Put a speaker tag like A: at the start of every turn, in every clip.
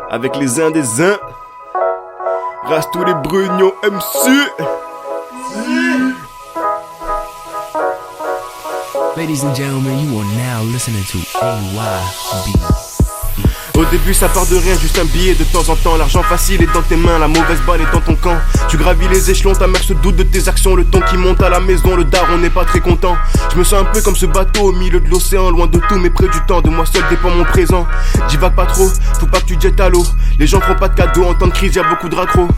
A: Avec les uns des uns. Rase tous les brugnons MC.
B: Ladies and gentlemen, you are now listening to AYB.
A: Au début ça part de rien, juste un billet de temps en temps. L'argent facile est dans tes mains, la mauvaise balle est dans ton camp. Tu gravis les échelons, ta mère se doute de tes actions. Le ton qui monte à la maison, le daron n'est pas très content. Je me sens un peu comme ce bateau au milieu de l'océan, loin de tout mais près du temps. De moi seul dépend mon présent. Divague pas trop, faut pas que tu te jettes à l'eau. Les gens feront pas de cadeaux, en temps de crise y'a beaucoup de raccros.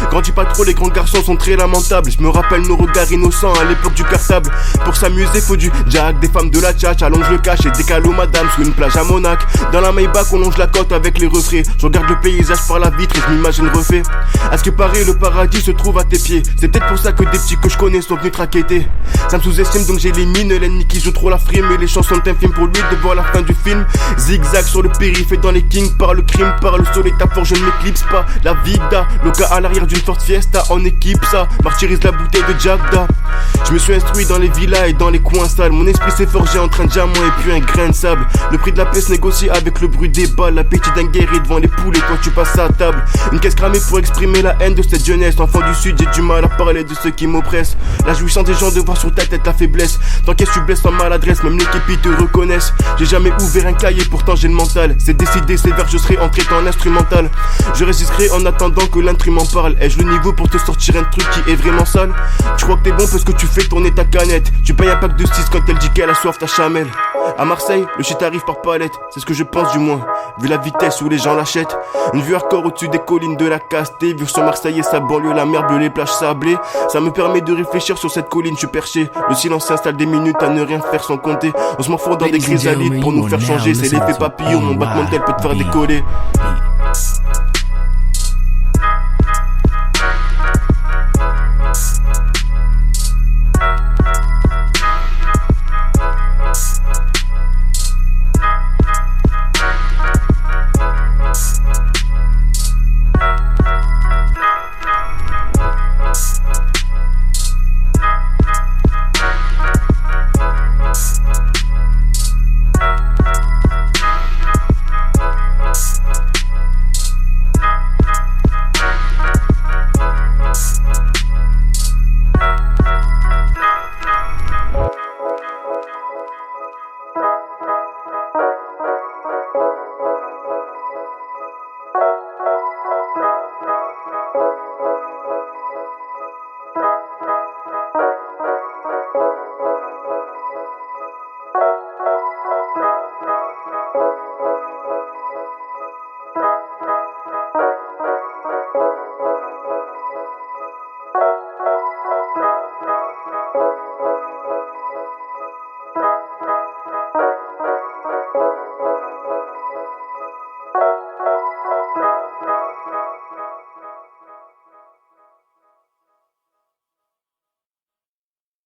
A: Grandis pas trop, les grands garçons sont très lamentables. Je me rappelle nos regards innocents à l'époque du cartable. Pour s'amuser faut du jack, des femmes de la tchatch. Allonge le cash et décalo madame sous une plage à Monac. Dans la Maybach on longe la côte avec les refraits. Je regarde le paysage par la vitre et je m'imagine refait. À ce que paraît le paradis se trouve à tes pieds. C'est peut-être pour ça que des petits que je connais sont venus traqueter. Ça me sous-estime donc j'élimine l'ennemi qui joue trop la frime. Et les chansons sont infimes pour lui de voir la fin du film. Zigzag sur le périph' et dans les kings. Par le crime, par le soleil, ta force je ne m'éclipse pas. La vida, le gars à l'arrière d'une forte fiesta. En équipe ça, martyrise la bouteille de Jackda. Je me suis instruit dans les villas et dans les coins sales. Mon esprit s'est forgé entre un diamant et puis un grain de sable. Le prix de la paix se négocie avec le bruit des balles. L'appétit d'un guerrier devant les poules et toi tu passes à table. Une caisse cramée pour exprimer la haine de cette jeunesse. Enfant du sud, j'ai du mal à parler de ceux qui m'oppressent. La jouissance des gens de voir sur ta tête la faiblesse. T'encaisses, tu blesses sans maladresse, même les képis te reconnaissent. J'ai jamais ouvert un cahier, pourtant j'ai le mental. C'est décidé, sévère, je serai entré en instrumental. Je résisterai en attendant que l'instrument parle. Ai-je le niveau pour te sortir un truc qui est vraiment sale? Tu crois que t'es bon parce que tu fais tourner ta canette. Tu payes un pack de 6 quand elle dit qu'elle a soif ta chamelle. À Marseille, le shit arrive par palette. C'est ce que je pense du moins, vu la vitesse où les gens l'achètent. Une vue hardcore au-dessus des collines de la Castée. Vue sur Marseille et sa banlieue, la mer bleue, les plages sablées. Ça me permet de réfléchir sur cette colline, je suis perché. Le silence s'installe des minutes à ne rien faire sans compter. On se morfond dans des chrysalides pour nous faire changer. C'est l'effet papillon, mon battement tel peut te faire décoller.